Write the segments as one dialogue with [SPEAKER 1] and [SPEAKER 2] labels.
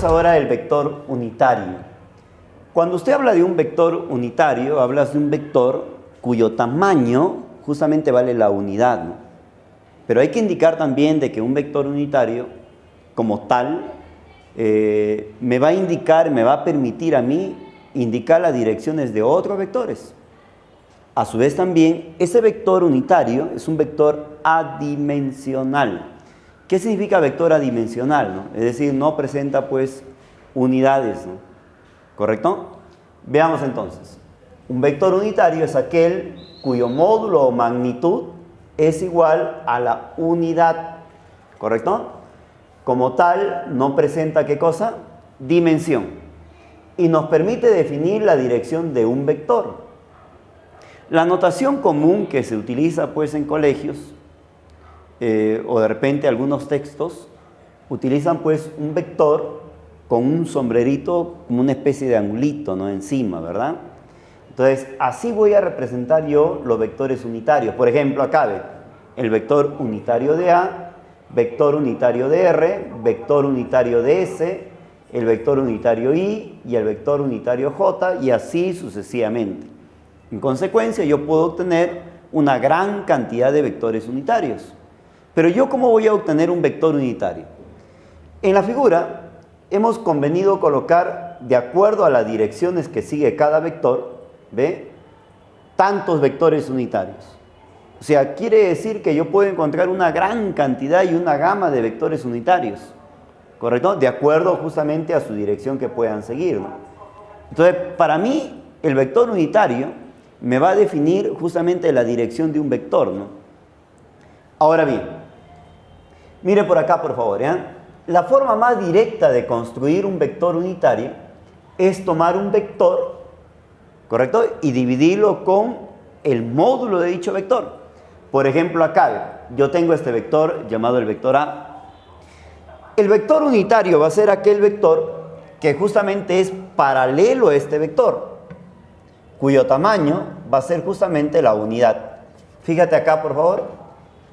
[SPEAKER 1] Veamos ahora el vector unitario. Cuando usted habla de un vector unitario, hablas de un vector cuyo tamaño justamente vale la unidad, ¿no? Pero hay que indicar también de que un vector unitario, como tal, me va a indicar, me va a permitir a mí indicar las direcciones de otros vectores. A su vez también, ese vector unitario es un vector adimensional. ¿Qué significa vector adimensional, no? Es decir, no presenta pues unidades, ¿no? ¿Correcto? Veamos entonces. Un vector unitario es aquel cuyo módulo o magnitud es igual a la unidad. ¿Correcto? Como tal, no presenta ¿qué cosa? Dimensión. Y nos permite definir la dirección de un vector. La notación común que se utiliza pues en colegios o de repente algunos textos utilizan pues un vector con un sombrerito como una especie de angulito, ¿no? Encima, ¿verdad? Entonces, así voy a representar yo los vectores unitarios. Por ejemplo, acá ve el vector unitario de A, vector unitario de R, vector unitario de S, el vector unitario Y y el vector unitario J, y así sucesivamente. En consecuencia, yo puedo obtener una gran cantidad de vectores unitarios. Pero ¿yo cómo voy a obtener un vector unitario? En la figura hemos convenido colocar, de acuerdo a las direcciones que sigue cada vector, ¿ve?, tantos vectores unitarios. O sea, quiere decir que yo puedo encontrar una gran cantidad y una gama de vectores unitarios, ¿correcto? De acuerdo justamente a su dirección que puedan seguir, ¿no? Entonces, para mí, el vector unitario me va a definir justamente la dirección de un vector, ¿no? Ahora bien, mire por acá, por favor, ¿eh? La forma más directa de construir un vector unitario es tomar un vector, ¿correcto?, y dividirlo con el módulo de dicho vector. Por ejemplo, acá yo tengo este vector llamado el vector A. El vector unitario va a ser aquel vector que justamente es paralelo a este vector, cuyo tamaño va a ser justamente la unidad. Fíjate acá, por favor.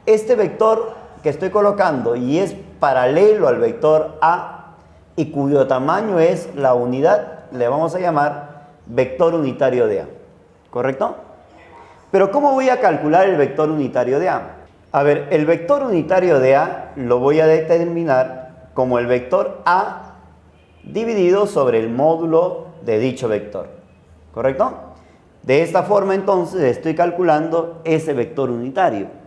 [SPEAKER 1] Este vector que estoy colocando y es paralelo al vector A y cuyo tamaño es la unidad, le vamos a llamar vector unitario de A. ¿Correcto? Pero ¿cómo voy a calcular el vector unitario de A? A ver, el vector unitario de A lo voy a determinar como el vector A dividido sobre el módulo de dicho vector. ¿Correcto? De esta forma, entonces, estoy calculando ese vector unitario.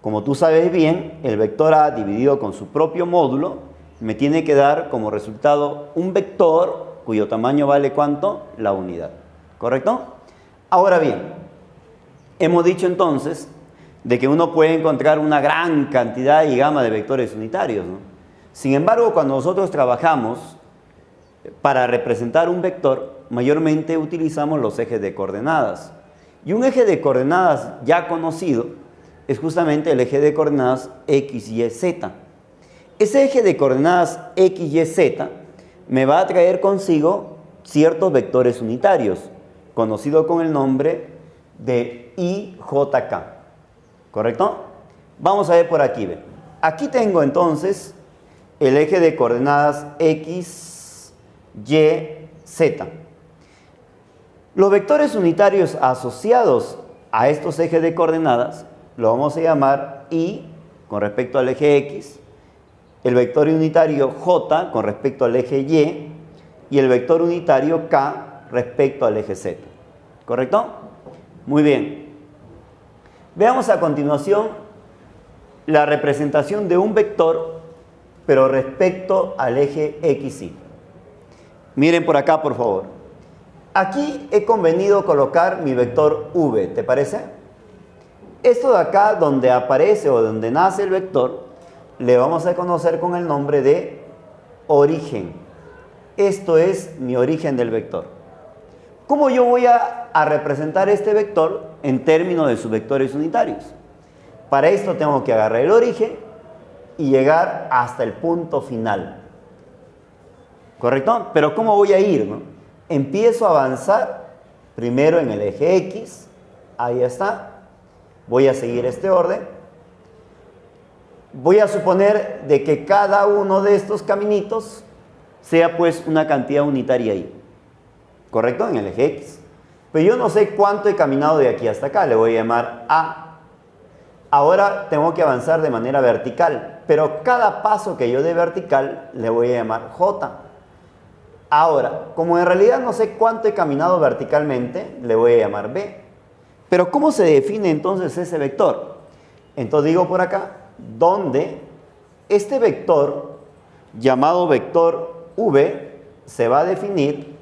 [SPEAKER 1] Como tú sabes bien, el vector A dividido con su propio módulo me tiene que dar como resultado un vector cuyo tamaño vale ¿cuánto? La unidad. ¿Correcto? Ahora bien, hemos dicho entonces de que uno puede encontrar una gran cantidad y gama de vectores unitarios, ¿no? Sin embargo, cuando nosotros trabajamos para representar un vector, mayormente utilizamos los ejes de coordenadas. Y un eje de coordenadas ya conocido es justamente el eje de coordenadas X, Y, Z. Ese eje de coordenadas X, Y, Z me va a traer consigo ciertos vectores unitarios, conocido con el nombre de IJK. ¿Correcto? Vamos a ver por aquí. ¿Ve? Aquí tengo entonces el eje de coordenadas X, Y, Z. Los vectores unitarios asociados a estos ejes de coordenadas lo vamos a llamar Y con respecto al eje X, el vector unitario J con respecto al eje y el vector unitario K respecto al eje Z. ¿Correcto? Muy bien. Veamos a continuación la representación de un vector, pero respecto al eje XY. Miren por acá, por favor. Aquí he convenido colocar mi vector V, ¿te parece? Esto de acá, donde aparece o donde nace el vector, le vamos a conocer con el nombre de origen. Esto es mi origen del vector. ¿Cómo yo voy a representar este vector en términos de sus vectores unitarios? Para esto tengo que agarrar el origen y llegar hasta el punto final. ¿Correcto? Pero ¿cómo voy a ir, no? Empiezo a avanzar primero en el eje X. Ahí está. Voy a seguir este orden. Voy a suponer de que cada uno de estos caminitos sea pues una cantidad unitaria y, ¿correcto? En el eje X. Pero yo no sé cuánto he caminado de aquí hasta acá, le voy a llamar A. Ahora tengo que avanzar de manera vertical, pero cada paso que yo dé vertical le voy a llamar J. Ahora, como en realidad no sé cuánto he caminado verticalmente, le voy a llamar B. Pero ¿cómo se define entonces ese vector? Entonces digo por acá, donde este vector, llamado vector V, se va a definir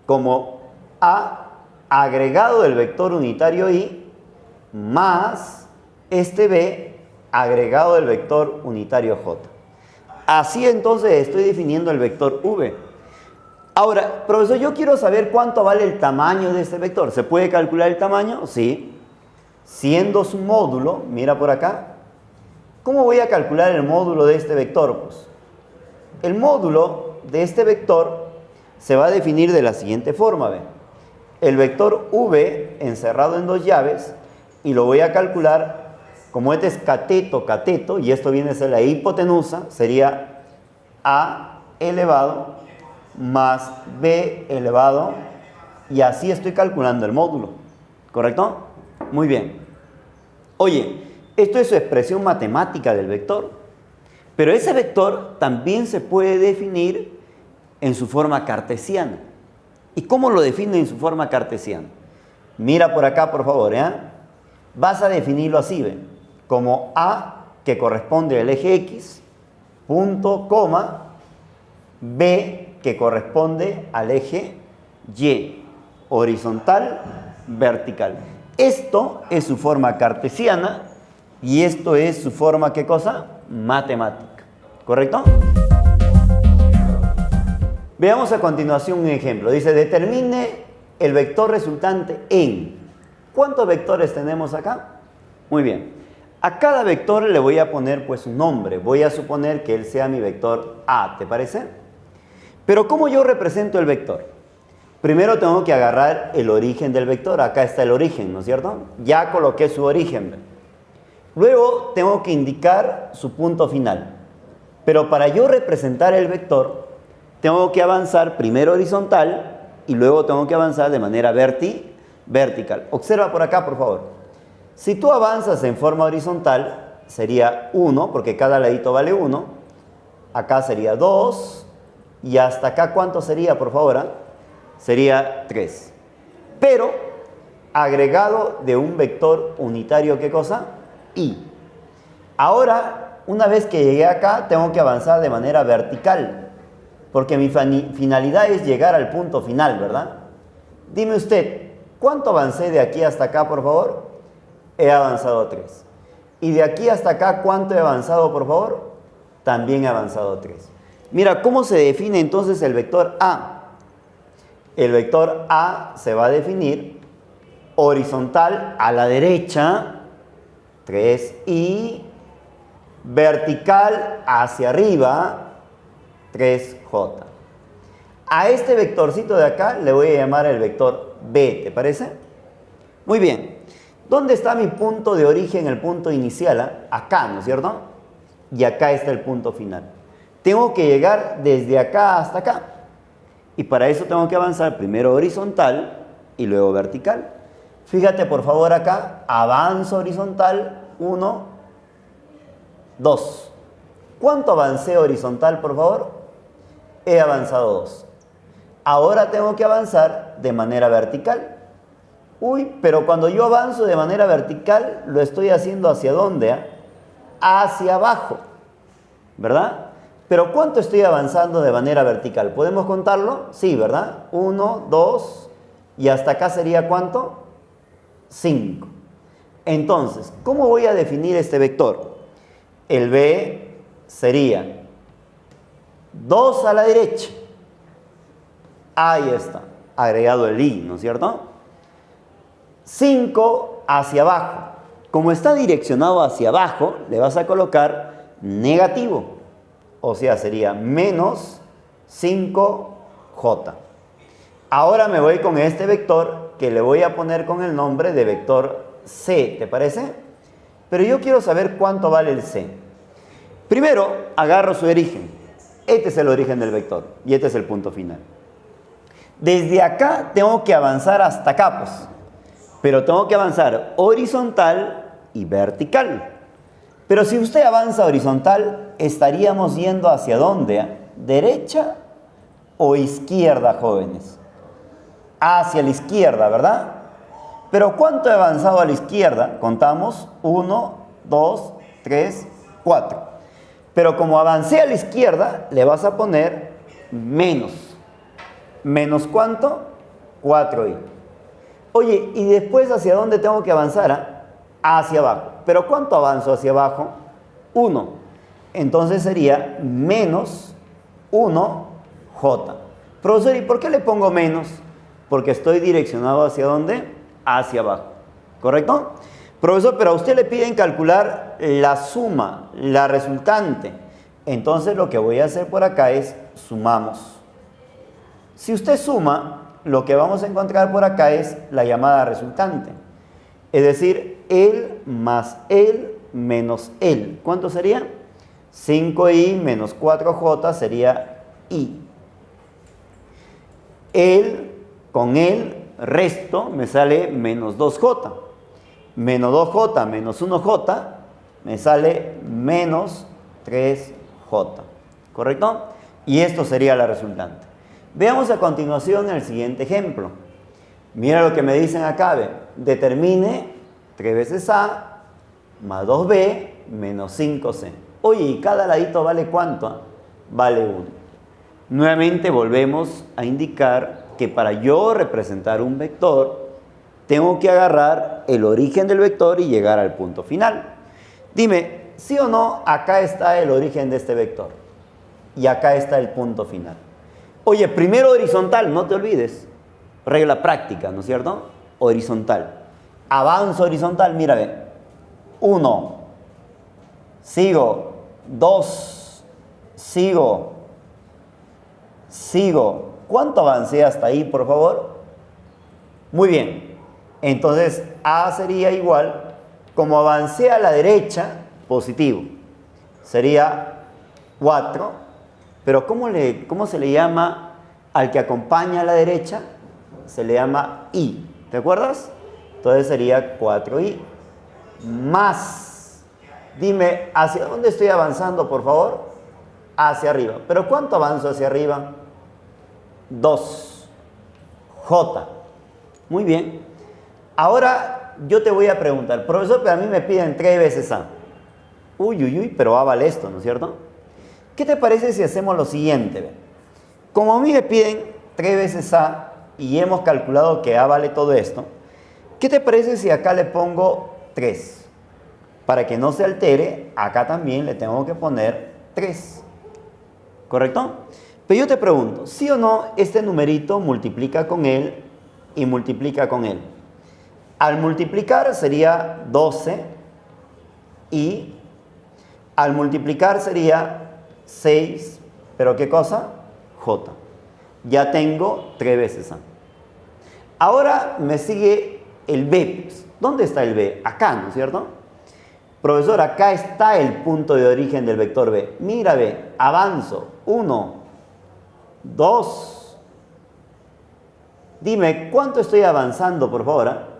[SPEAKER 1] como A agregado del vector unitario I más este B agregado del vector unitario J. Así entonces estoy definiendo el vector V. Ahora, profesor, yo quiero saber cuánto vale el tamaño de este vector. ¿Se puede calcular el tamaño? Sí. Siendo su módulo, mira por acá. ¿Cómo voy a calcular el módulo de este vector? Pues, el módulo de este vector se va a definir de la siguiente forma. ¿Ve? El vector V encerrado en dos llaves, y lo voy a calcular como este es cateto, cateto, y esto viene a ser la hipotenusa, sería A elevado más B elevado, y así estoy calculando el módulo, ¿correcto? Muy bien. Oye, esto es su expresión matemática del vector, pero ese vector también se puede definir en su forma cartesiana. ¿Y cómo lo define en su forma cartesiana? Mira por acá, por favor, ¿eh? Vas a definirlo así, ¿ven? Como A, que corresponde al eje X, punto, coma, B, que corresponde al eje Y, horizontal, vertical. Esto es su forma cartesiana y esto es su forma, ¿qué cosa? Matemática, ¿correcto? Veamos a continuación un ejemplo. Dice, determine el vector resultante en. ¿Cuántos vectores tenemos acá? Muy bien. A cada vector le voy a poner pues un nombre. Voy a suponer que él sea mi vector A, ¿te parece? Pero ¿cómo yo represento el vector? Primero tengo que agarrar el origen del vector. Acá está el origen, ¿no es cierto? Ya coloqué su origen. Luego tengo que indicar su punto final. Pero para yo representar el vector, tengo que avanzar primero horizontal y luego tengo que avanzar de manera vertical. Observa por acá, por favor. Si tú avanzas en forma horizontal, sería 1, porque cada ladito vale 1. Acá sería 2. Y hasta acá, ¿cuánto sería, por favor? Sería 3. Pero agregado de un vector unitario, ¿qué cosa? I. Ahora, una vez que llegué acá, tengo que avanzar de manera vertical. Porque mi finalidad es llegar al punto final, ¿verdad? Dime usted, ¿cuánto avancé de aquí hasta acá, por favor? He avanzado 3. Y de aquí hasta acá, ¿cuánto he avanzado, por favor? También he avanzado 3. Mira, ¿cómo se define entonces el vector A? El vector A se va a definir horizontal a la derecha, 3, y vertical hacia arriba, 3J. A este vectorcito de acá le voy a llamar el vector B, ¿te parece? Muy bien. ¿Dónde está mi punto de origen, el punto inicial? Acá, ¿no es cierto? Y acá está el punto final. Tengo que llegar desde acá hasta acá. Y para eso tengo que avanzar primero horizontal y luego vertical. Fíjate por favor acá, avanzo horizontal, 1, 2. ¿Cuánto avancé horizontal, por favor? He avanzado 2. Ahora tengo que avanzar de manera vertical. Uy, pero cuando yo avanzo de manera vertical, lo estoy haciendo ¿hacia dónde? Hacia abajo, ¿verdad? Pero ¿cuánto estoy avanzando de manera vertical? ¿Podemos contarlo? Sí, ¿verdad? 1, 2, y hasta acá sería ¿cuánto? 5. Entonces, ¿cómo voy a definir este vector? El B sería 2 a la derecha. Ahí está, agregado el I, ¿no es cierto? 5 hacia abajo. Como está direccionado hacia abajo, le vas a colocar negativo. O sea, sería menos 5J. Ahora me voy con este vector que le voy a poner con el nombre de vector C, ¿te parece? Pero yo quiero saber cuánto vale el C. Primero, agarro su origen. Este es el origen del vector y este es el punto final. Desde acá tengo que avanzar hasta acá, pues. Pero tengo que avanzar horizontal y vertical. Pero si usted avanza horizontal, estaríamos yendo ¿hacia dónde? ¿Derecha o izquierda, jóvenes? Hacia la izquierda, ¿verdad? Pero ¿cuánto he avanzado a la izquierda? Contamos, 1, 2, 3, 4. Pero como avancé a la izquierda, le vas a poner menos. ¿Menos cuánto? 4i. Oye, ¿y después hacia dónde tengo que avanzar? Hacia abajo. ¿Pero cuánto avanzo hacia abajo? 1. Entonces sería menos 1j. Profesor, ¿y por qué le pongo menos? Porque estoy direccionado ¿hacia dónde? Hacia abajo. ¿Correcto? Profesor, pero a usted le piden calcular la suma, la resultante. Entonces lo que voy a hacer por acá es sumamos. Si usted suma, lo que vamos a encontrar por acá es la llamada resultante. Es decir, él más él menos él. ¿Cuánto sería? 5i menos 4j sería i. Él con él resto me sale menos 2j. Menos 2j menos 1j me sale menos 3j. ¿Correcto? Y esto sería la resultante. Veamos a continuación el siguiente ejemplo. Mira lo que me dicen acá, ve. Determine 3 veces A más 2B menos 5C. Oye, ¿y cada ladito vale cuánto? Vale 1. Nuevamente volvemos a indicar que para yo representar un vector, tengo que agarrar el origen del vector y llegar al punto final. Dime, ¿sí o no? Acá está el origen de este vector. Y acá está el punto final. Oye, primero horizontal, no te olvides. Regla práctica, ¿no es cierto? Horizontal. Avanzo horizontal, mira, ve. 1. Sigo. 2. Sigo. Sigo. ¿Cuánto avancé hasta ahí, por favor? Muy bien. Entonces, A sería igual, como avancé a la derecha, positivo. Sería 4. Pero ¿cómo se le llama al que acompaña a la derecha? Se le llama i. ¿Te acuerdas? Entonces sería 4i más. Dime, ¿hacia dónde estoy avanzando, por favor? Hacia arriba. ¿Pero cuánto avanzo hacia arriba? 2j. Muy bien. Ahora yo te voy a preguntar, profesor, pero a mí me piden 3 veces A. Uy, uy, uy, pero A vale esto, ¿no es cierto? ¿Qué te parece si hacemos lo siguiente? Como a mí me piden 3 veces A y hemos calculado que A vale todo esto, ¿qué te parece si acá le pongo 3? Para que no se altere, acá también le tengo que poner 3. ¿Correcto? Pero yo te pregunto, ¿sí o no este numerito multiplica con él y multiplica con él? Al multiplicar sería 12 y al multiplicar sería 6, ¿pero qué cosa? J. Ya tengo 3 veces A. Ahora me sigue el B. ¿Dónde está el B? Acá, ¿no es cierto? Profesor, acá está el punto de origen del vector B. Mira, B, avanzo. 1, 2. Dime, ¿cuánto estoy avanzando, por favor?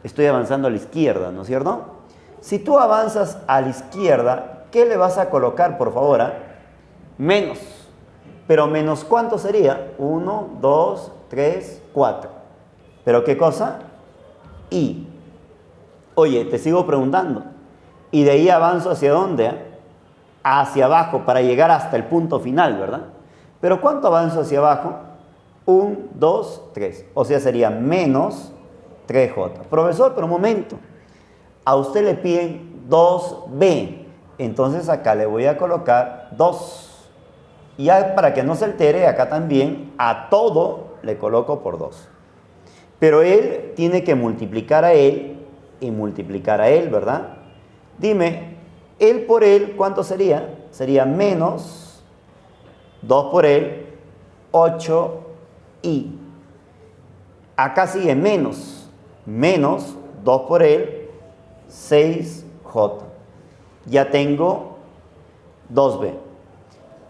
[SPEAKER 1] Estoy avanzando a la izquierda, ¿no es cierto? Si tú avanzas a la izquierda, ¿qué le vas a colocar, por favor? Menos. ¿Pero menos cuánto sería? 1, 2, 3, 4. ¿Pero qué cosa? I. Oye, te sigo preguntando. Y de ahí avanzo ¿hacia dónde? Hacia abajo para llegar hasta el punto final, ¿verdad? ¿Pero cuánto avanzo hacia abajo? 1, 2, 3. O sea, sería menos 3j. Profesor, pero un momento. A usted le piden 2b. Entonces acá le voy a colocar 2. Y ya para que no se altere, acá también a todo le coloco por 2. Pero él tiene que multiplicar a él y multiplicar a él, ¿verdad? Dime, él por él, ¿cuánto sería? Sería menos 2 por él, 8i. Acá sigue menos 2 por él, 6j. Ya tengo 2b.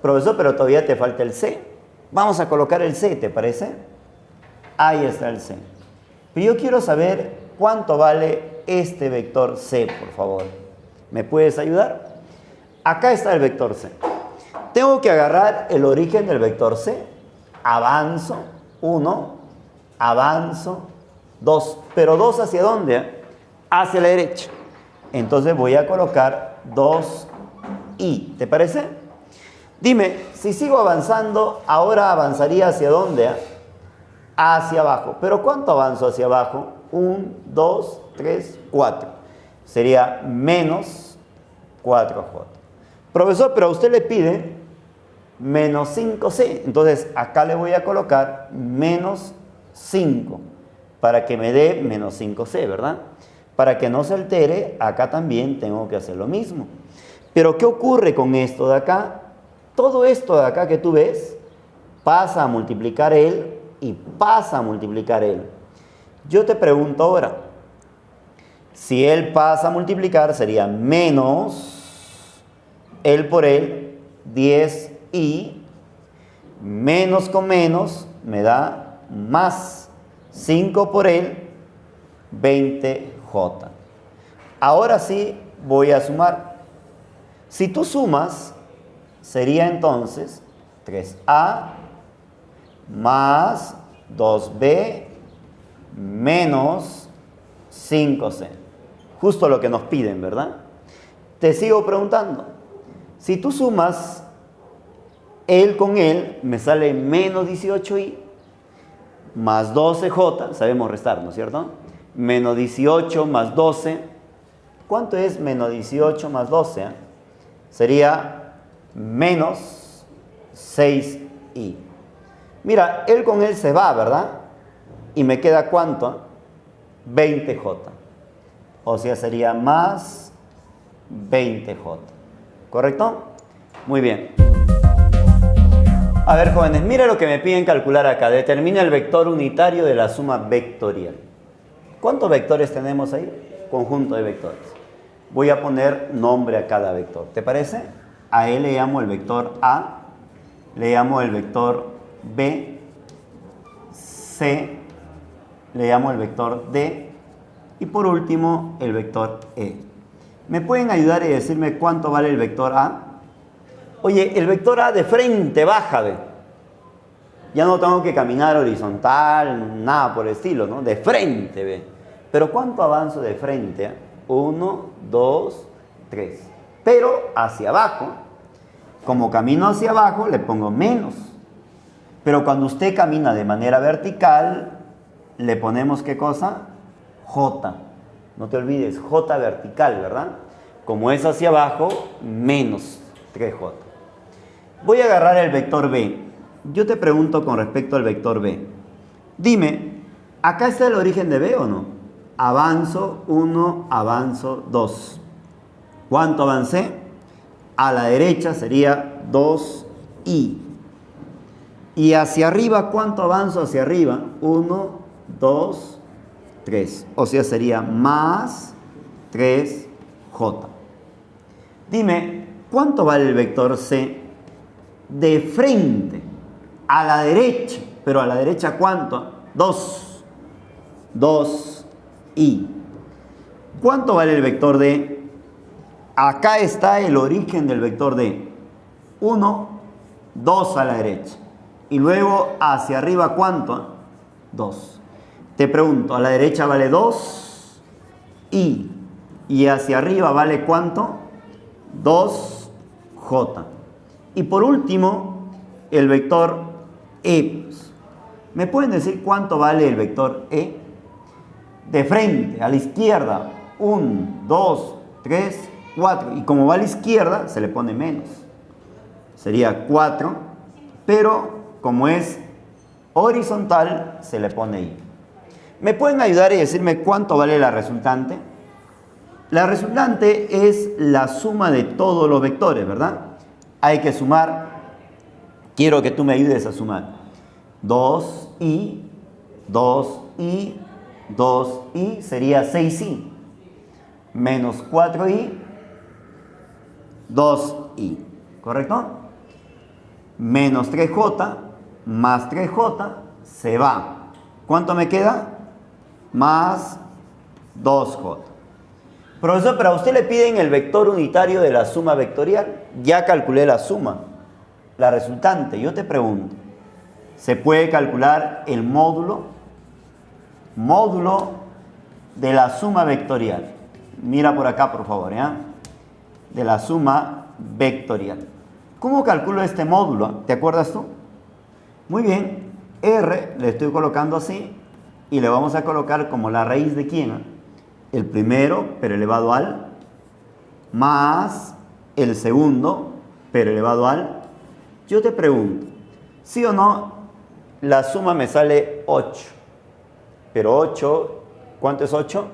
[SPEAKER 1] Profesor, pero todavía te falta el C. Vamos a colocar el C, ¿te parece? Ahí está el C. Pero yo quiero saber cuánto vale este vector C, por favor. ¿Me puedes ayudar? Acá está el vector C. Tengo que agarrar el origen del vector C. Avanzo, 1, avanzo, 2. ¿Pero 2 hacia dónde? Hacia la derecha. Entonces voy a colocar 2i. ¿Te parece? Dime, si sigo avanzando, ahora avanzaría ¿hacia dónde? Hacia abajo. ¿Pero cuánto avanzo hacia abajo? 1, 2, 3, 4. Sería menos 4j. Profesor, pero a usted le pide menos 5c. Entonces, acá le voy a colocar menos 5 para que me dé menos 5c, ¿verdad? Para que no se altere, acá también tengo que hacer lo mismo. Pero, ¿qué ocurre con esto de acá? Todo esto de acá que tú ves pasa a multiplicar él y pasa a multiplicar él. Yo te pregunto ahora, si él pasa a multiplicar sería menos él por él, 10i, menos con menos me da más 5 por él, 20j. Ahora sí voy a sumar. Si tú sumas, sería entonces 3a más 2b menos 5c. Justo lo que nos piden, ¿verdad? Te sigo preguntando. Si tú sumas él con él, me sale menos 18i más 12j. Sabemos restar, ¿no es cierto? Menos 18 más 12. ¿Cuánto es menos 18 más 12? Sería menos 6i. Mira, él con él se va, ¿verdad? Y me queda ¿cuánto? 20j. O sea, sería más 20j. ¿Correcto? Muy bien. A ver, jóvenes, mira lo que me piden calcular acá. Determina el vector unitario de la suma vectorial. ¿Cuántos vectores tenemos ahí? Conjunto de vectores. Voy a poner nombre a cada vector. ¿Te parece? A él le llamo el vector A, le llamo el vector B, C, le llamo el vector D y por último el vector E. ¿Me pueden ayudar y decirme cuánto vale el vector A? Oye, el vector A de frente baja, ¿ve? Ya no tengo que caminar horizontal, nada por el estilo, ¿no? De frente, ¿ve? Pero ¿cuánto avanzo de frente? 1, 2, 3. Pero hacia abajo, como camino hacia abajo, le pongo menos. Pero cuando usted camina de manera vertical, le ponemos ¿qué cosa? J. No te olvides, J vertical, ¿verdad? Como es hacia abajo, menos 3j. Voy a agarrar el vector B. Yo te pregunto con respecto al vector B. Dime, ¿acá está el origen de B o no? Avanzo 1, avanzo 2. ¿Cuánto avancé? A la derecha sería 2i. Y hacia arriba, ¿cuánto avanzo hacia arriba? 1, 2, 3. O sea, sería más 3j. Dime, ¿cuánto vale el vector C de frente a la derecha? Pero a la derecha, ¿cuánto? 2. 2i. ¿Cuánto vale el vector D? Acá está el origen del vector D. 1, 2 a la derecha. Y luego hacia arriba, ¿cuánto? 2. Te pregunto, a la derecha vale 2 y hacia arriba vale ¿cuánto? 2j. Y por último, el vector E. ¿Me pueden decir cuánto vale el vector E? De frente, a la izquierda, 1, 2, 3, 4. Y como va a la izquierda, se le pone menos. Sería 4, pero como es horizontal, se le pone I. ¿Me pueden ayudar y decirme cuánto vale la resultante? La resultante es la suma de todos los vectores, ¿verdad? Hay que sumar. Quiero que tú me ayudes a sumar. 2i, 2i, 2i sería 6i. Menos 4i, 2i. ¿Correcto? menos 3j más 3j se va. ¿Cuánto me queda? Más 2j. Profesor, pero a usted le piden el vector unitario de la suma vectorial. Ya calculé la suma, la resultante. Yo te pregunto, ¿se puede calcular el módulo? Módulo de la suma vectorial. Mira por acá, por favor, ¿ya? De la suma vectorial. ¿Cómo calculo este módulo? ¿Te acuerdas tú? Muy bien. R le estoy colocando así y le vamos a colocar como la raíz de ¿quién? El primero, pero elevado al, más el segundo, pero elevado al. Yo te pregunto, ¿sí o no? La suma me sale 8. Pero 8, ¿cuánto es 8?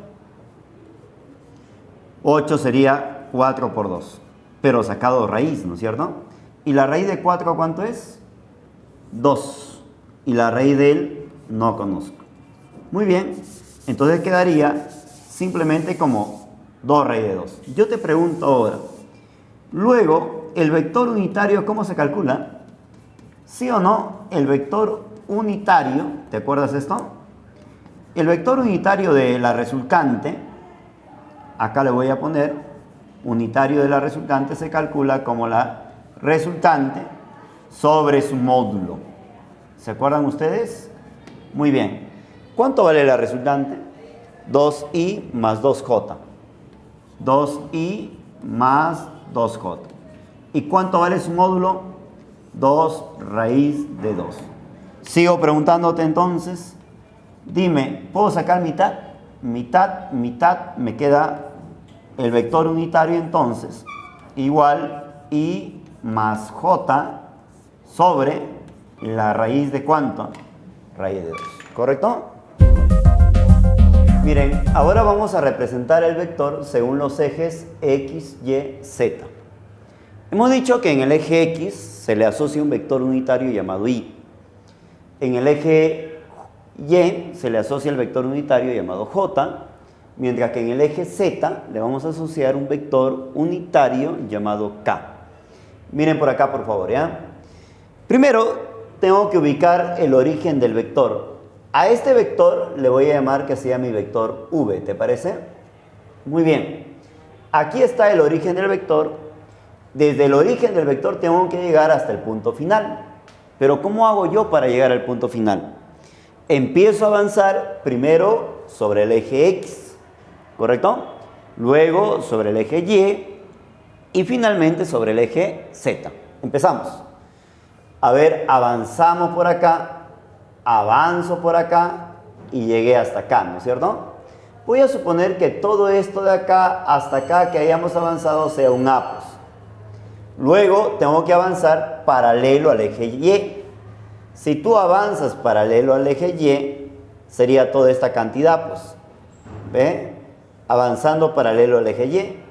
[SPEAKER 1] 8 sería 4 por 2. Pero sacado raíz, ¿no es cierto? ¿Y la raíz de 4 cuánto es? 2. Y la raíz de él no conozco. Muy bien. Entonces quedaría simplemente como 2 raíz de 2. Yo te pregunto ahora. Luego, el vector unitario, ¿cómo se calcula? ¿Sí o no? El vector unitario, ¿te acuerdas de esto? El vector unitario de la resultante, acá le voy a poner, unitario de la resultante se calcula como la resultante sobre su módulo. ¿Se acuerdan ustedes? Muy bien. ¿Cuánto vale la resultante? 2i más 2j. 2i más 2j. ¿Y cuánto vale su módulo? 2 raíz de 2. Sigo preguntándote entonces. Dime, ¿puedo sacar mitad? Mitad, mitad, me queda el vector unitario entonces. Igual i más j sobre la raíz de ¿cuánto? Raíz de 2. ¿Correcto? Miren, ahora vamos a representar el vector según los ejes x, y, z. Hemos dicho que en el eje x se le asocia un vector unitario llamado y. En el eje y se le asocia el vector unitario llamado j, mientras que en el eje z le vamos a asociar un vector unitario llamado k. Miren por acá, por favor, ¿ya? Primero, tengo que ubicar el origen del vector. A este vector le voy a llamar que sea mi vector v, ¿te parece? Muy bien. Aquí está el origen del vector. Desde el origen del vector tengo que llegar hasta el punto final. Pero ¿cómo hago yo para llegar al punto final? Empiezo a avanzar primero sobre el eje x, ¿correcto? Luego sobre el eje y y finalmente sobre el eje z. Empezamos. A ver, avanzamos por acá, avanzo por acá y llegué hasta acá, ¿no es cierto? Voy a suponer que todo esto de acá hasta acá que hayamos avanzado sea un A, pues. Luego tengo que avanzar paralelo al eje Y. Si tú avanzas paralelo al eje Y, sería toda esta cantidad, pues. ¿Ve? Avanzando paralelo al eje Y.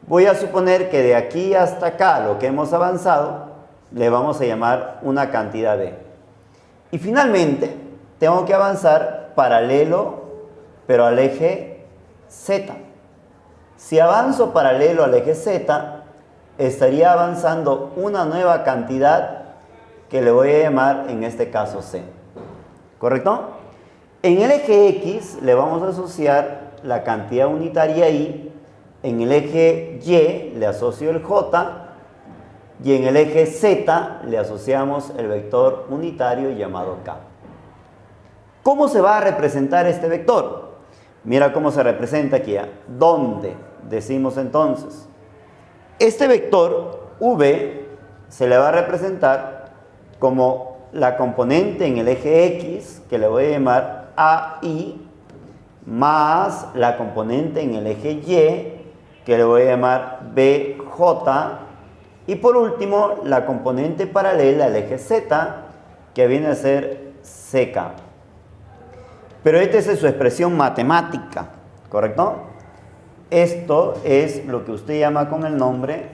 [SPEAKER 1] Voy a suponer que de aquí hasta acá, lo que hemos avanzado, le vamos a llamar una cantidad de. Y finalmente, tengo que avanzar paralelo, pero al eje Z. Si avanzo paralelo al eje Z, estaría avanzando una nueva cantidad que le voy a llamar, en este caso, C. ¿Correcto? En el eje X le vamos a asociar la cantidad unitaria Y, en el eje Y le asocio el J, y en el eje Z le asociamos el vector unitario llamado K. ¿Cómo se va a representar este vector? Mira cómo se representa aquí. ¿Dónde? Decimos entonces. Este vector V se le va a representar como la componente en el eje X, que le voy a llamar AI, más la componente en el eje Y, que le voy a llamar BJ, y por último la componente paralela al eje Z, que viene a ser CK. Pero esta es su expresión matemática, ¿correcto? Esto es lo que usted llama con el nombre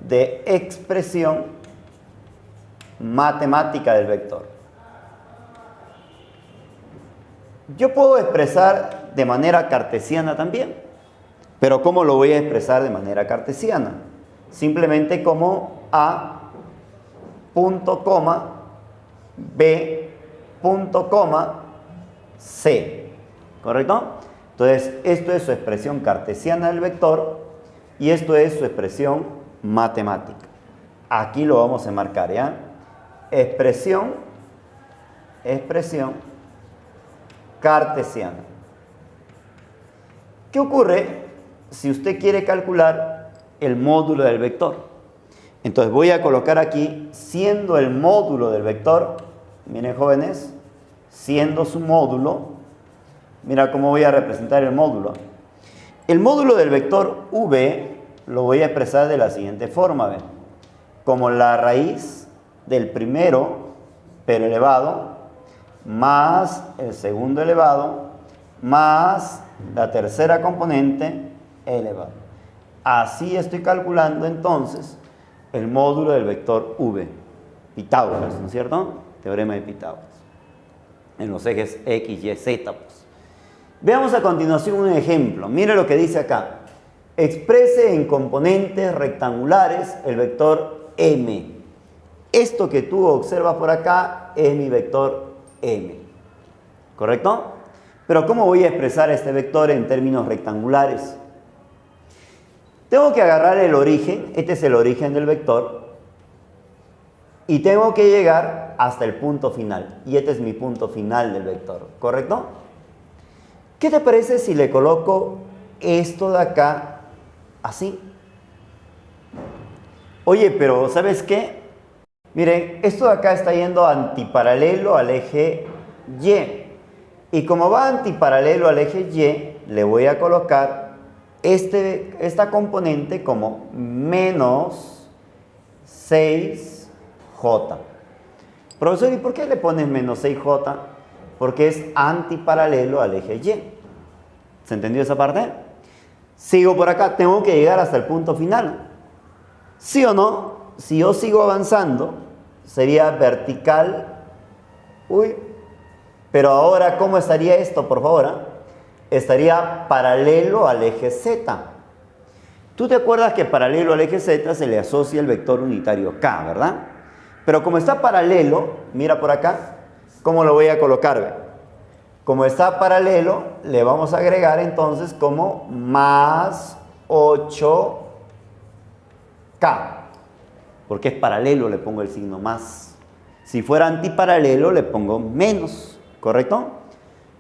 [SPEAKER 1] de expresión matemática del vector. Yo puedo expresar de manera cartesiana también, pero ¿cómo lo voy a expresar de manera cartesiana? Simplemente como A punto coma, B, punto coma, C. ¿Correcto? Entonces, esto es su expresión cartesiana del vector y esto es su expresión matemática. Aquí lo vamos a enmarcar, ¿ya? Expresión cartesiana. ¿Qué ocurre si usted quiere calcular el módulo del vector? Entonces voy a colocar aquí, siendo el módulo del vector, miren jóvenes, siendo su módulo, mira cómo voy a representar el módulo. El módulo del vector v lo voy a expresar de la siguiente forma, ¿ven? Como la raíz del primero, pero elevado, más el segundo elevado, más la tercera componente elevado. Así estoy calculando entonces el módulo del vector v. Pitágoras, ¿no es cierto? Teorema de Pitágoras. En los ejes x, y, z. Pues. Veamos a continuación un ejemplo. Mire lo que dice acá. Exprese en componentes rectangulares el vector m. Esto que tú observas por acá es mi vector m. ¿Correcto? Pero ¿cómo voy a expresar este vector en términos rectangulares? Tengo que agarrar el origen, este es el origen del vector, y tengo que llegar hasta el punto final. Y este es mi punto final del vector, ¿correcto? ¿Qué te parece si le coloco esto de acá así? Oye, pero ¿sabes qué? Miren, esto de acá está yendo antiparalelo al eje Y. Y como va antiparalelo al eje Y, le voy a colocar esta componente como menos 6J. Profesor, ¿y por qué le pones menos 6J? Porque es antiparalelo al eje Y. ¿Se entendió esa parte? Sigo por acá, tengo que llegar hasta el punto final. ¿Sí o no? Si yo sigo avanzando, sería vertical. Uy, pero ahora, ¿cómo estaría esto, por favor? Estaría paralelo al eje Z. ¿Tú te acuerdas que paralelo al eje Z se le asocia el vector unitario K, verdad? Pero como está paralelo, mira por acá, ¿cómo lo voy a colocar? Como está paralelo, le vamos a agregar entonces como más 8K. Porque es paralelo, le pongo el signo más. Si fuera antiparalelo, le pongo menos. ¿Correcto?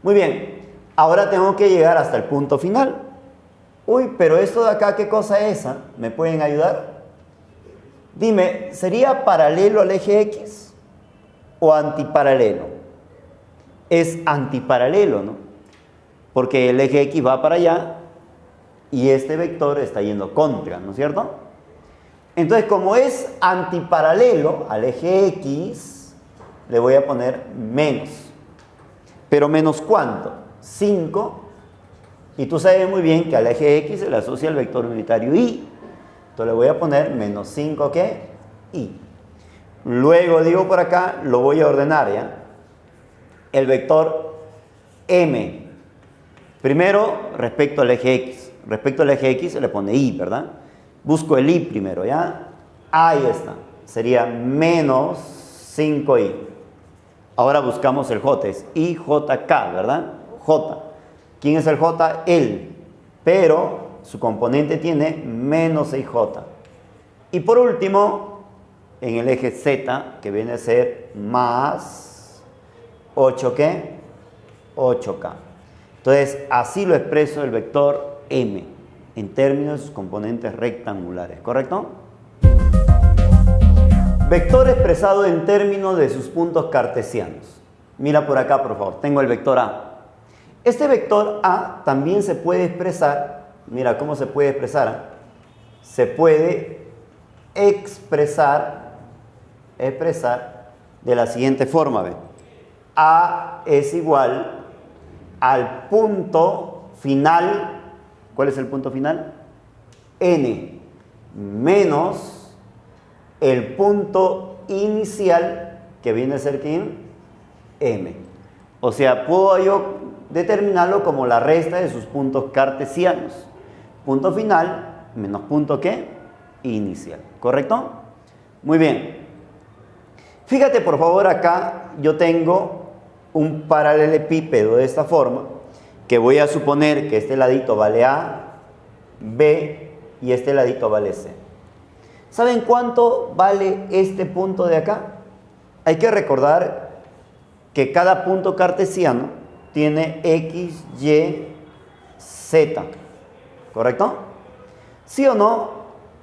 [SPEAKER 1] Muy bien. Ahora tengo que llegar hasta el punto final. Uy, pero esto de acá, ¿qué cosa es esa? ¿Me pueden ayudar? Dime, ¿sería paralelo al eje X o antiparalelo? Es antiparalelo, ¿no? Porque el eje X va para allá y este vector está yendo contra, ¿no es cierto? Entonces, como es antiparalelo al eje X, le voy a poner menos. ¿Pero menos cuánto? 5. Y tú sabes muy bien que al eje X se le asocia el vector unitario Y. Entonces le voy a poner menos 5, ¿qué? Y. Luego digo por acá, lo voy a ordenar, ¿ya? El vector M. Primero, respecto al eje X. Respecto al eje X se le pone Y, ¿verdad? Busco el Y primero, ¿ya? Ahí está. Sería menos 5Y. Ahora buscamos el J, es IJK, ¿verdad? J. ¿Quién es el J? Él. Pero su componente tiene menos 6J. Y por último, en el eje Z, que viene a ser más 8, ¿qué? 8K. Entonces, así lo expreso el vector M, en términos de sus componentes rectangulares, ¿correcto? Vector expresado en términos de sus puntos cartesianos. Mira por acá, por favor. Tengo el vector A. Este vector A también se puede expresar. Mira cómo se puede expresar. Se puede expresar de la siguiente forma. ¿Ve? A es igual al punto final. ¿Cuál es el punto final? N menos el punto inicial, que viene a ser ¿quién? M. O sea, puedo yo determinarlo como la resta de sus puntos cartesianos. Punto final menos punto ¿qué? Inicial. ¿Correcto? Muy bien. Fíjate por favor acá, yo tengo un paralelepípedo de esta forma, que voy a suponer que este ladito vale A, B y este ladito vale C. ¿Saben cuánto vale este punto de acá? Hay que recordar que cada punto cartesiano tiene X, Y, Z, ¿correcto? ¿Sí o no?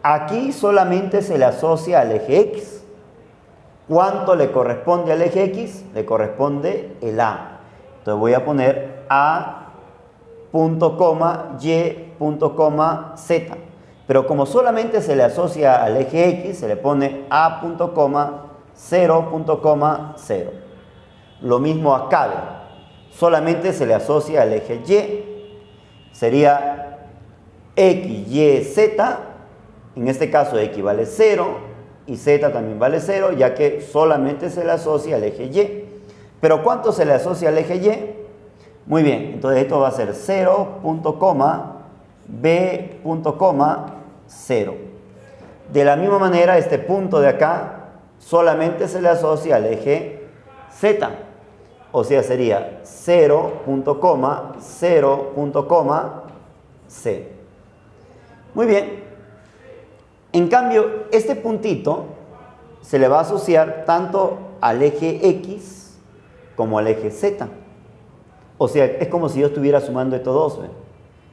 [SPEAKER 1] Aquí solamente se le asocia al eje X. ¿Cuánto le corresponde al eje X? Le corresponde el A. Entonces voy a poner A, punto, coma, Y, punto, coma, Z. Pero como solamente se le asocia al eje X, se le pone A, punto, coma, 0, punto, coma, 0. Lo mismo acá, ¿ven? Solamente se le asocia al eje Y. Sería X, Y, Z. En este caso X vale 0. Y Z también vale 0, ya que solamente se le asocia al eje Y. ¿Pero cuánto se le asocia al eje Y? Muy bien, entonces esto va a ser 0, punto, coma, B, punto, coma, 0. De la misma manera, este punto de acá solamente se le asocia al eje Z. O sea, sería 0, punto, coma, 0, punto, coma, C. Muy bien. En cambio, este puntito se le va a asociar tanto al eje X como al eje Z. O sea, es como si yo estuviera sumando estos dos, ¿ven?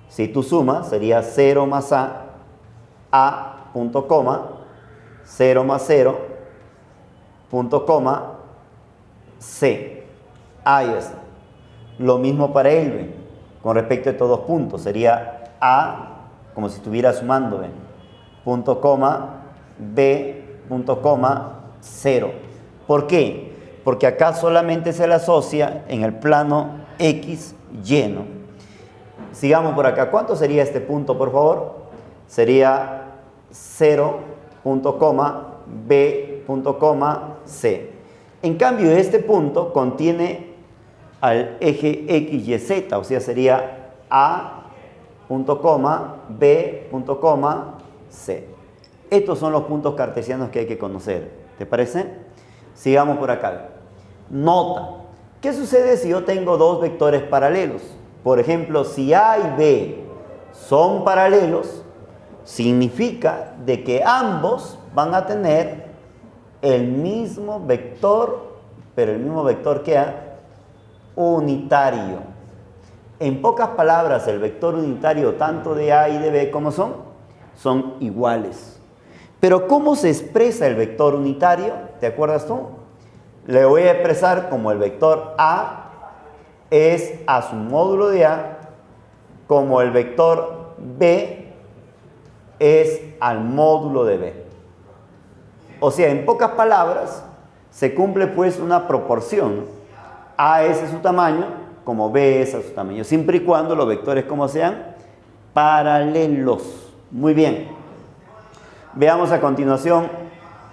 [SPEAKER 1] Si tú sumas, sería 0 más A, punto, coma, 0 más 0, punto, coma, C. Ahí está. Lo mismo para él, ¿ven? Con respecto a estos dos puntos, sería A, como si estuviera sumando, ¿ven? Punto, coma, B, punto, coma, 0. ¿Por qué? Porque acá solamente se le asocia en el plano X lleno. Sigamos por acá. ¿Cuánto sería este punto, por favor? Sería 0, punto, coma, B, punto, coma, C. En cambio, este punto contiene al eje X, Y, Z, o sea, sería A, punto, coma, B, punto, coma, C. Estos son los puntos cartesianos que hay que conocer. ¿Te parece? Sigamos por acá. Nota. ¿Qué sucede si yo tengo dos vectores paralelos? Por ejemplo, si A y B son paralelos, significa de que ambos van a tener el mismo vector, pero el mismo vector que unitario. En pocas palabras, el vector unitario tanto de A y de B, ¿cómo son iguales. Pero ¿cómo se expresa el vector unitario? ¿Te acuerdas tú? Le voy a expresar como el vector A es a su módulo de A, como el vector B es al módulo de B. O sea, en pocas palabras, se cumple pues una proporción. A es a su tamaño, como B es a su tamaño, siempre y cuando los vectores como sean paralelos. Muy bien. Veamos a continuación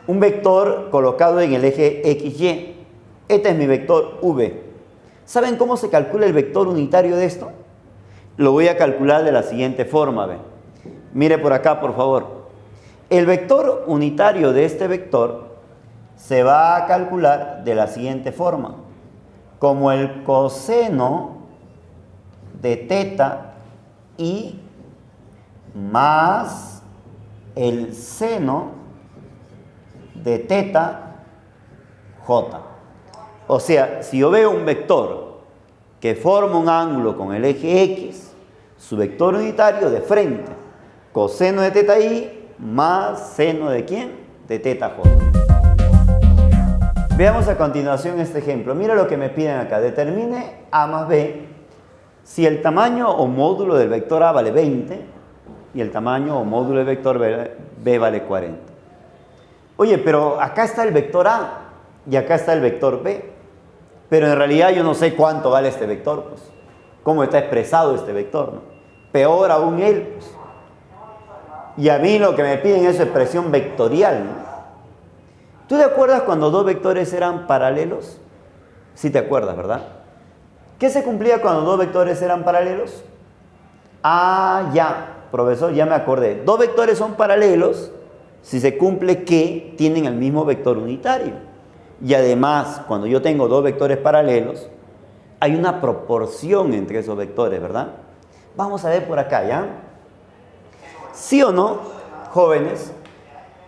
[SPEAKER 1] un vector colocado en el eje XY. Este es mi vector V. ¿Saben cómo se calcula el vector unitario de esto? Lo voy a calcular de la siguiente forma. ¿Ve? Mire por acá, por favor. El vector unitario de este vector se va a calcular de la siguiente forma. Como el coseno de teta I más el seno de teta J. O sea, si yo veo un vector que forma un ángulo con el eje X, su vector unitario de frente, coseno de teta I más seno de ¿quién? De teta J. Veamos a continuación este ejemplo. Mira lo que me piden acá. Determine A más B si el tamaño o módulo del vector A vale 20 y el tamaño o módulo del vector B vale 40. Oye, pero acá está el vector A y acá está el vector B. Pero en realidad yo no sé cuánto vale este vector, pues. Cómo está expresado este vector, ¿no? Peor aún él, pues. Y a mí lo que me piden es su expresión vectorial, ¿no? ¿Tú te acuerdas cuando dos vectores eran paralelos? Sí te acuerdas, ¿verdad? ¿Qué se cumplía cuando dos vectores eran paralelos? Ah, ya, profesor, ya me acordé. Dos vectores son paralelos si se cumple que tienen el mismo vector unitario. Y además, cuando yo tengo dos vectores paralelos, hay una proporción entre esos vectores, ¿verdad? Vamos a ver por acá, ¿ya? ¿Sí o no, jóvenes?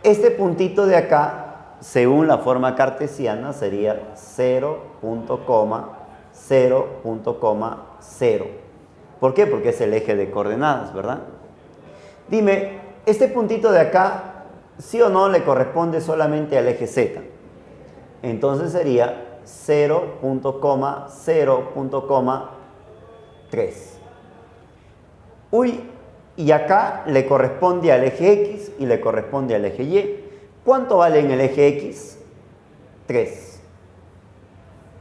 [SPEAKER 1] Este puntito de acá, según la forma cartesiana, sería 0, 0, 0. ¿Por qué? Porque es el eje de coordenadas, ¿verdad? Dime, este puntito de acá, ¿sí o no le corresponde solamente al eje Z? Entonces sería 0, 0, 3. Uy, y acá le corresponde al eje X y le corresponde al eje Y. ¿Cuánto vale en el eje X? 3.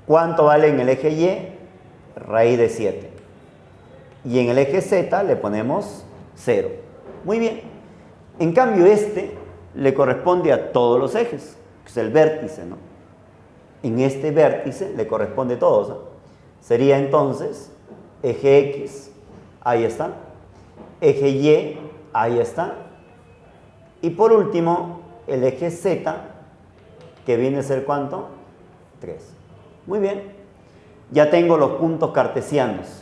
[SPEAKER 1] ¿Cuánto vale en el eje Y? Raíz de 7. Y en el eje Z le ponemos 0. Muy bien. En cambio este le corresponde a todos los ejes, que es el vértice, ¿no? En este vértice le corresponde a todos, ¿no? Sería entonces eje X, ahí está. Eje Y, ahí está. Y por último, el eje Z, que viene a ser ¿cuánto? 3. Muy bien. Ya tengo los puntos cartesianos.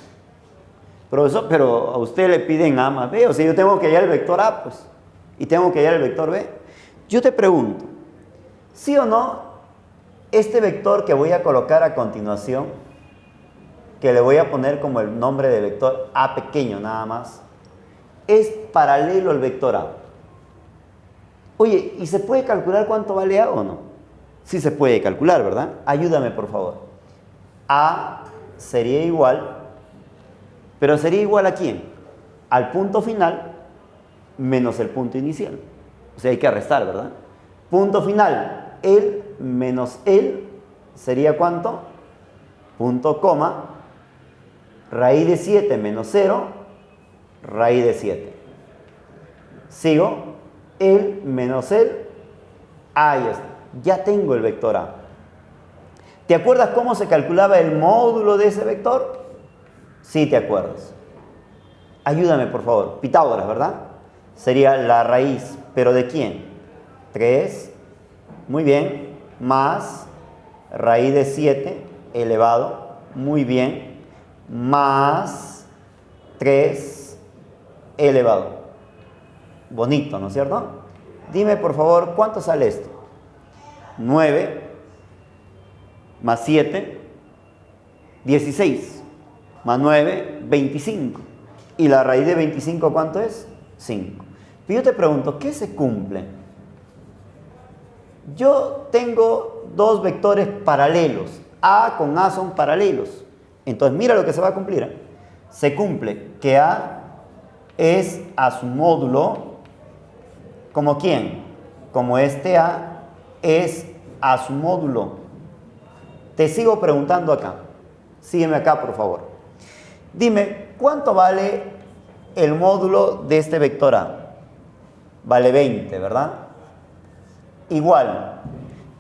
[SPEAKER 1] Profesor, pero a usted le piden A más B. O sea, yo tengo que hallar el vector A, pues. Y tengo que hallar el vector B. Yo te pregunto, ¿sí o no? Este vector que voy a colocar a continuación, que le voy a poner como el nombre de vector A pequeño nada más, es paralelo al vector A. Oye, ¿y se puede calcular cuánto vale A o no? Sí se puede calcular, ¿verdad? Ayúdame, por favor. A sería igual, pero sería igual ¿a quién? Al punto final menos el punto inicial. O sea, hay que restar, ¿verdad? Punto final, el menos el sería ¿cuánto? Punto coma, raíz de 7 menos 0, raíz de 7. Sigo, el menos el, ahí está. Ya tengo el vector A. ¿Te acuerdas cómo se calculaba el módulo de ese vector? Sí, te acuerdas. Ayúdame, por favor. Pitágoras, ¿verdad? Sería la raíz, ¿pero de quién? 3, muy bien, más raíz de 7 elevado, muy bien, más 3 elevado. Bonito, ¿no es cierto? Dime, por favor, ¿cuánto sale esto? 9 más 7, 16, más 9, 25. ¿Y la raíz de 25 cuánto es? 5. Pero yo te pregunto, ¿qué se cumple? Yo tengo dos vectores paralelos. A con A son paralelos. Entonces, mira lo que se va a cumplir, ¿eh? Se cumple que A es a su módulo, ¿como quién? Como este A es a su módulo. Te sigo preguntando acá. Sígueme acá, por favor. Dime, ¿cuánto vale el módulo de este vector A? Vale 20, ¿verdad? Igual,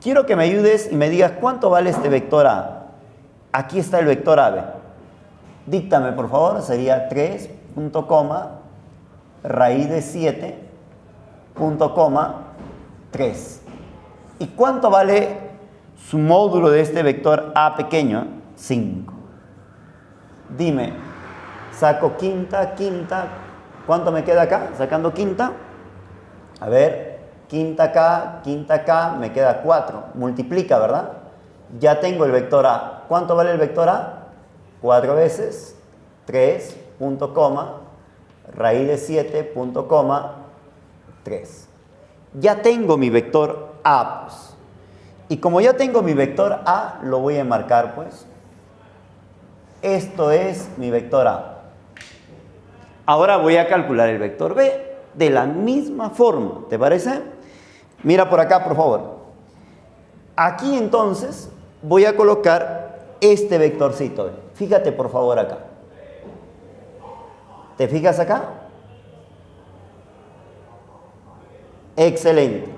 [SPEAKER 1] quiero que me ayudes y me digas cuánto vale este vector A. Aquí está el vector AB. Díctame, por favor, sería 3, punto coma, raíz de 7, punto coma, 3. ¿Y cuánto vale su módulo de este vector A pequeño? 5. Dime, saco quinta, ¿cuánto me queda acá? Sacando quinta, a ver, quinta acá, me queda 4. Multiplica, ¿verdad? Ya tengo el vector A. ¿Cuánto vale el vector A? 4 veces 3, punto coma, raíz de 7, punto coma, 3. Ya tengo mi vector A, pues. Y como ya tengo mi vector A, lo voy a marcar, pues. Esto es mi vector A. Ahora voy a calcular el vector B de la misma forma, ¿te parece? Mira por acá, por favor. Aquí entonces voy a colocar este vectorcito. Fíjate por favor acá. ¿Te fijas acá? Excelente.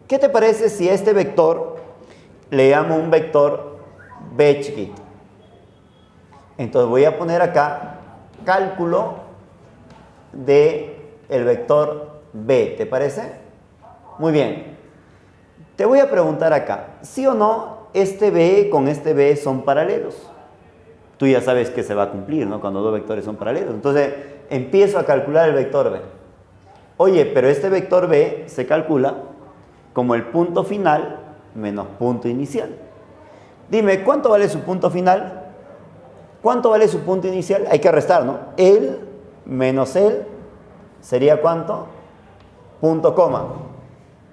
[SPEAKER 1] ¿Qué te parece si a este vector le llamo un vector B chiquito? Entonces voy a poner acá cálculo de el vector B, ¿te parece? Muy bien. Te voy a preguntar acá, ¿sí o no este B con este B son paralelos? Tú ya sabes que se va a cumplir, ¿no? Cuando dos vectores son paralelos. Entonces, empiezo a calcular el vector B. Oye, pero este vector B se calcula como el punto final menos punto inicial. Dime, ¿cuánto vale su punto final? ¿Cuánto vale su punto inicial? Hay que restar, ¿no? El menos el sería ¿cuánto? Punto coma.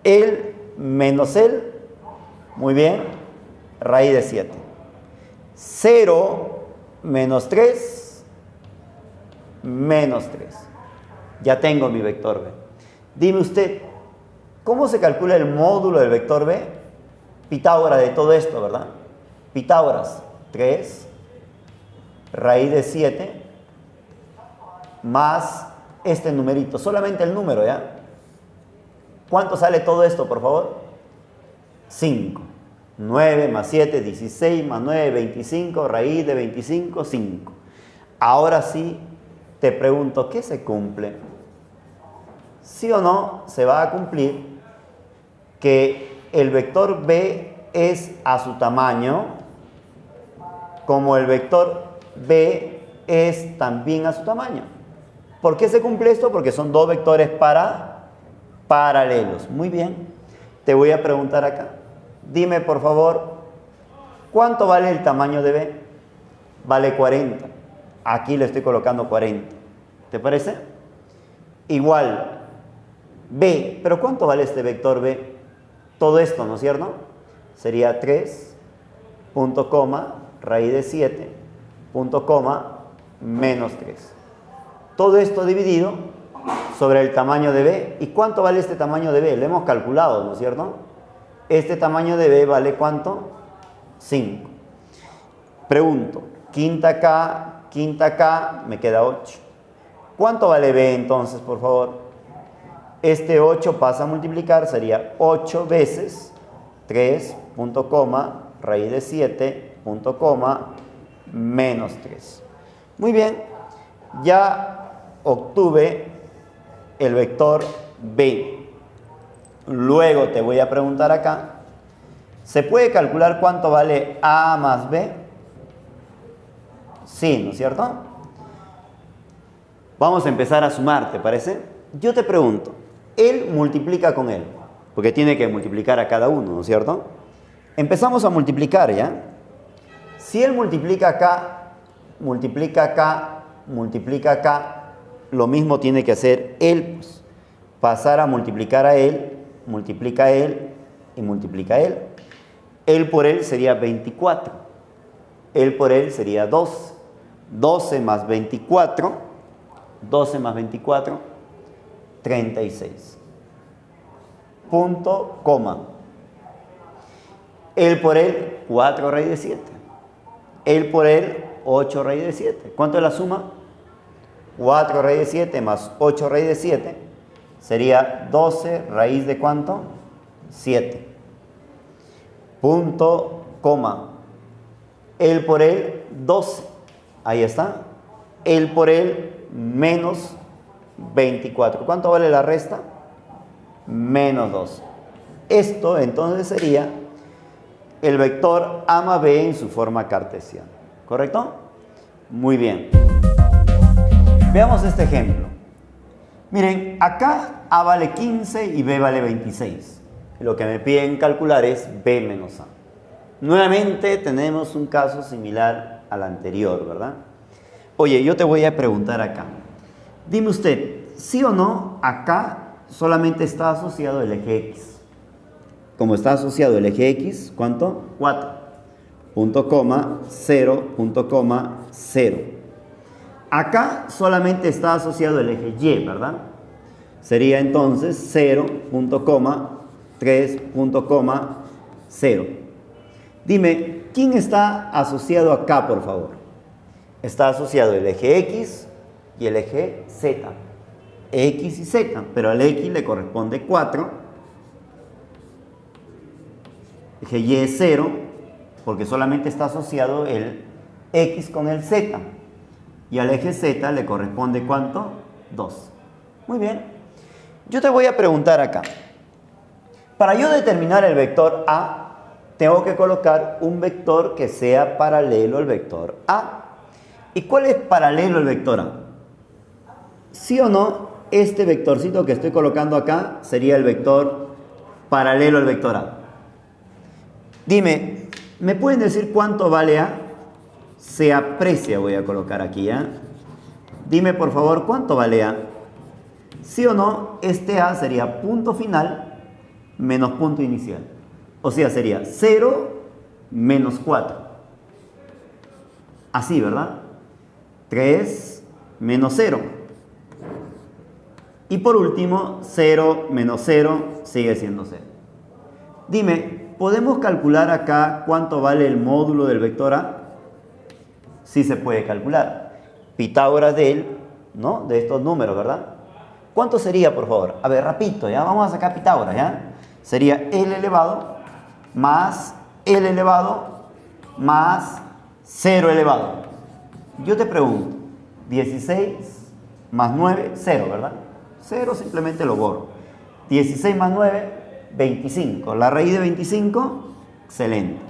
[SPEAKER 1] El menos el, muy bien, raíz de 7. 0 menos 3 menos 3. Ya tengo mi vector B. Dime usted, ¿cómo se calcula el módulo del vector B? Pitágoras de todo esto, ¿verdad? Pitágoras, 3 raíz de 7 más este numerito, solamente el número, ¿ya? ¿Cuánto sale todo esto, por favor? 5. 9 más 7, 16 más 9, 25, raíz de 25, 5. Ahora sí, te pregunto, ¿qué se cumple? ¿Sí o no se va a cumplir que el vector B es a su tamaño, como el vector B es también a su tamaño? ¿Por qué se cumple esto? Porque son dos vectores paralelos. Muy bien, te voy a preguntar acá. Dime, por favor, ¿cuánto vale el tamaño de B? Vale 40. Aquí le estoy colocando 40. ¿Te parece? Igual, B. ¿Pero cuánto vale este vector B? Todo esto, ¿no es cierto? Sería 3, punto coma, raíz de 7, punto coma, menos 3. Todo esto dividido sobre el tamaño de B. ¿Y cuánto vale este tamaño de B? Lo hemos calculado, ¿no es cierto? Este tamaño de B vale ¿cuánto? 5. Pregunto, quinta K, me queda 8. ¿Cuánto vale B entonces, por favor? Este 8 pasa a multiplicar, sería 8 veces 3, punto coma, raíz de 7, punto coma, menos 3. Muy bien, ya obtuve el vector B. Luego te voy a preguntar acá, ¿se puede calcular cuánto vale A más B? Sí, ¿no es cierto? Vamos a empezar a sumar, ¿te parece? Yo te pregunto, él multiplica con él, porque tiene que multiplicar a cada uno, ¿no es cierto? Empezamos a multiplicar, ¿ya? Si él multiplica acá, multiplica acá, multiplica acá, lo mismo tiene que hacer él, pues, pasar a multiplicar a él, multiplica a él y multiplica a él. Él por él sería 24. Él por él sería 12. 12 más 24, 12 más 24, 36. Punto, coma. Él por él, 4 raíz de 7. Él por él, 8 raíz de 7. ¿Cuánto es la suma? 4 raíz de 7 más 8 raíz de 7 sería 12 raíz de ¿cuánto? 7. Punto, coma. Él por él, 12. Ahí está. Él por él, menos 24. ¿Cuánto vale la resta? Menos 12. Esto entonces sería el vector A más B en su forma cartesiana. ¿Correcto? Muy bien. Veamos este ejemplo. Miren, acá A vale 15 y B vale 26. Lo que me piden calcular es B menos A. Nuevamente tenemos un caso similar al anterior, ¿verdad? Oye, yo te voy a preguntar acá. Dime usted, ¿sí o no acá solamente está asociado el eje X? Como está asociado el eje X, ¿cuánto? 4. Punto coma, 0, punto coma, 0. Acá solamente está asociado el eje Y, ¿verdad? Sería entonces 0, punto coma, 3, punto coma, 0. Dime, ¿quién está asociado acá, por favor? Está asociado el eje X y el eje Z. X y Z, pero al X le corresponde 4. Eje Y es 0, porque solamente está asociado el X con el Z. Y al eje Z le corresponde ¿cuánto? 2. Muy bien. Yo te voy a preguntar acá. Para yo determinar el vector A, tengo que colocar un vector que sea paralelo al vector A. ¿Y cuál es paralelo al vector A? ¿Sí o no? Este vectorcito que estoy colocando acá sería el vector paralelo al vector A. Dime, ¿me pueden decir cuánto vale A? Se aprecia, voy a colocar aquí, ¿ya? Dime, por favor, ¿cuánto vale A? ¿Sí o no? Este A sería punto final menos punto inicial. O sea, sería 0 menos 4. Así, ¿verdad? 3 menos 0. Y por último, 0 menos 0 sigue siendo 0. Dime, ¿podemos calcular acá cuánto vale el módulo del vector A? Sí se puede calcular. Pitágoras de él, ¿no? De estos números, ¿verdad? ¿Cuánto sería, por favor? A ver, rapidito, ¿ya? Vamos a sacar Pitágoras, ¿ya? Sería L elevado más L elevado más 0 elevado. Yo te pregunto, 16 más 9, 0, ¿verdad? 0 simplemente lo borro. 16 más 9, 25. La raíz de 25, excelente.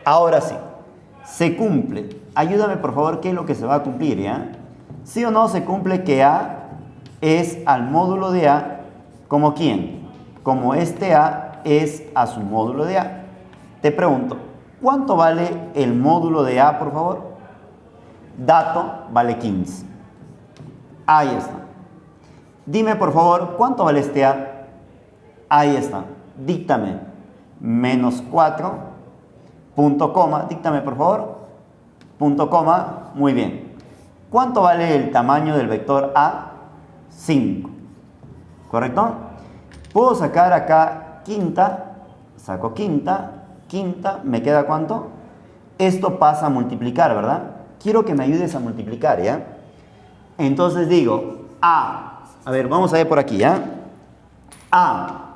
[SPEAKER 1] Ahora sí, se cumple. Ayúdame por favor, ¿qué es lo que se va a cumplir, ya? ¿Sí o no se cumple que A es al módulo de A como quién? Como este A es a su módulo de A. Te pregunto, ¿cuánto vale el módulo de A, por favor? Dato vale 15. Ahí está. Dime, por favor, ¿cuánto vale este A? Ahí está. Díctame. Menos 4, punto coma. Díctame, por favor. Punto coma. Muy bien. ¿Cuánto vale el tamaño del vector A? 5. ¿Correcto? Puedo sacar acá quinta. Saco quinta. Quinta. ¿Me queda cuánto? Esto pasa a multiplicar, ¿verdad? Quiero que me ayudes a multiplicar, ¿ya? Entonces digo, A ver, vamos a ver por aquí, ¿ya? A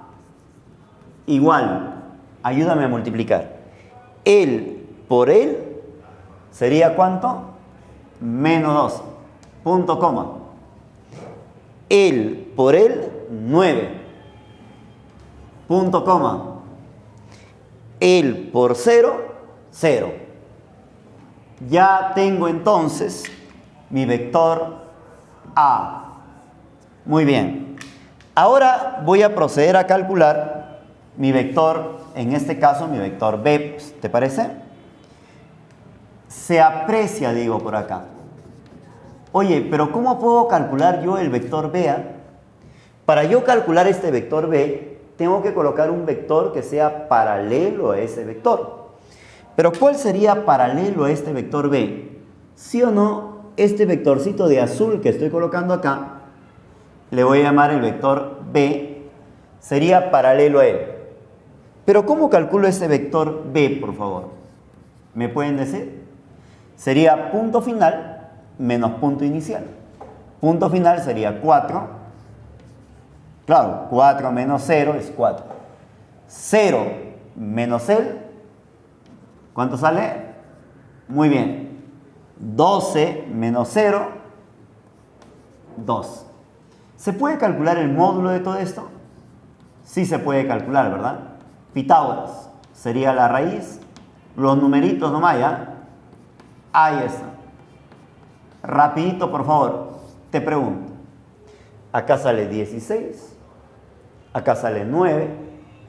[SPEAKER 1] igual, ayúdame a multiplicar. El por él sería ¿cuánto? Menos 12, punto coma. El por él, 9, punto coma. El por 0, 0. Ya tengo entonces mi vector A. Muy bien. Ahora voy a proceder a calcular mi vector, en este caso mi vector B. ¿Te parece? Se aprecia, digo por acá. Oye, pero ¿cómo puedo calcular yo el vector B? Para yo calcular este vector B, tengo que colocar un vector que sea paralelo a ese vector. Pero ¿cuál sería paralelo a este vector B? ¿Sí o no? Este vectorcito de azul que estoy colocando acá, le voy a llamar el vector B, sería paralelo a él. Pero ¿cómo calculo ese vector B, por favor? ¿Me pueden decir? Sería punto final menos punto inicial. Punto final sería 4. Claro, 4 menos 0 es 4. 0 menos él, ¿cuánto sale? Muy bien. 12 menos 0, 2. ¿Se puede calcular el módulo de todo esto? Sí se puede calcular, ¿verdad? Pitágoras sería la raíz, los numeritos nomás, ¿ya? Ahí está. Rapidito, por favor, te pregunto. Acá sale 16, acá sale 9,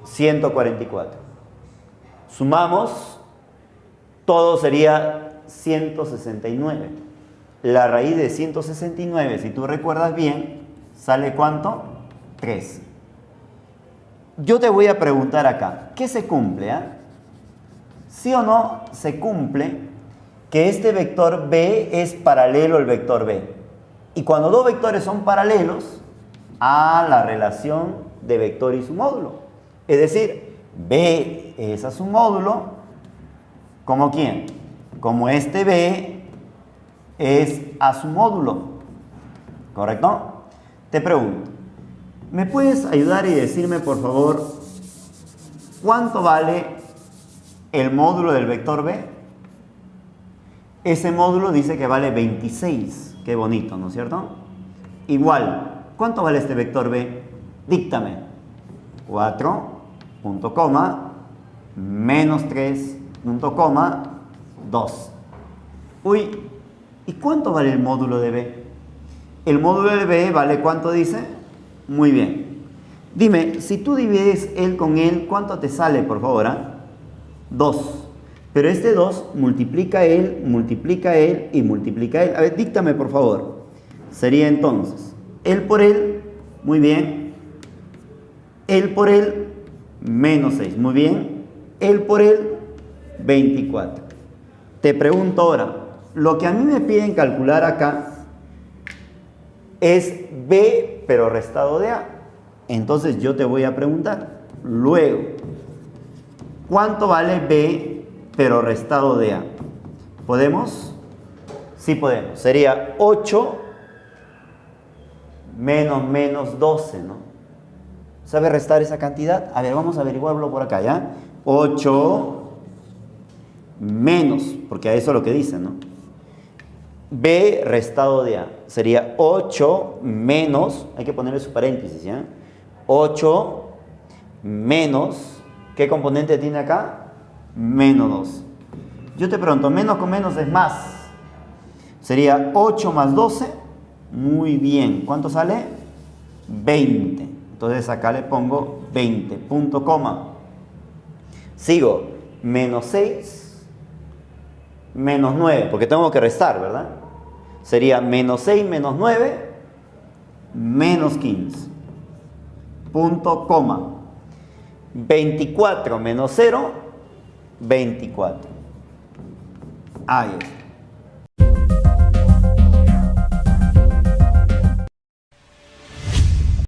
[SPEAKER 1] 144. Sumamos, todo sería 169. La raíz de 169, si tú recuerdas bien, ¿sale cuánto? 3. Yo te voy a preguntar acá, ¿qué se cumple? ¿Sí o no se cumple que este vector B es paralelo al vector B? Y cuando dos vectores son paralelos, a la relación de vector y su módulo. Es decir, B es a su módulo, ¿como quién? Como este B es a su módulo. ¿Correcto? Te pregunto, ¿me puedes ayudar y decirme, por favor, cuánto vale el módulo del vector B? Ese módulo dice que vale 26. Qué bonito, ¿no es cierto? Igual, ¿cuánto vale este vector B? Díctame. 4 punto coma, menos 3, punto coma, 2. Uy, ¿y cuánto vale el módulo de B? El módulo de B vale, ¿cuánto dice? Muy bien. Dime, si tú divides él con él, ¿cuánto te sale, por favor? 2. Pero este 2 multiplica él y multiplica él. A ver, díctame, por favor. Sería entonces, él por él, muy bien. Él por él, menos 6, muy bien. Él por él, 24. Te pregunto ahora, lo que a mí me piden calcular acá es B, pero restado de A. Entonces yo te voy a preguntar, luego, ¿cuánto vale B, pero restado de A? ¿Podemos? Sí podemos. Sería 8 menos 12, ¿no? ¿Sabe restar esa cantidad? A ver, vamos a averiguarlo por acá, ¿ya? 8 menos, porque a eso es lo que dice, ¿no? B restado de A. Sería 8 menos, hay que ponerle su paréntesis, ¿ya? 8 menos, ¿qué componente tiene acá? Menos 2. Yo te pregunto, menos con menos es más. Sería 8 más 12. Muy bien. ¿Cuánto sale? 20. Entonces acá le pongo 20. Punto coma. Sigo. Menos 6. Menos 9. Porque tengo que restar, ¿verdad? Sería menos 6 menos 9. Menos 15. Punto coma. 24 menos 0. 24. Ahí está.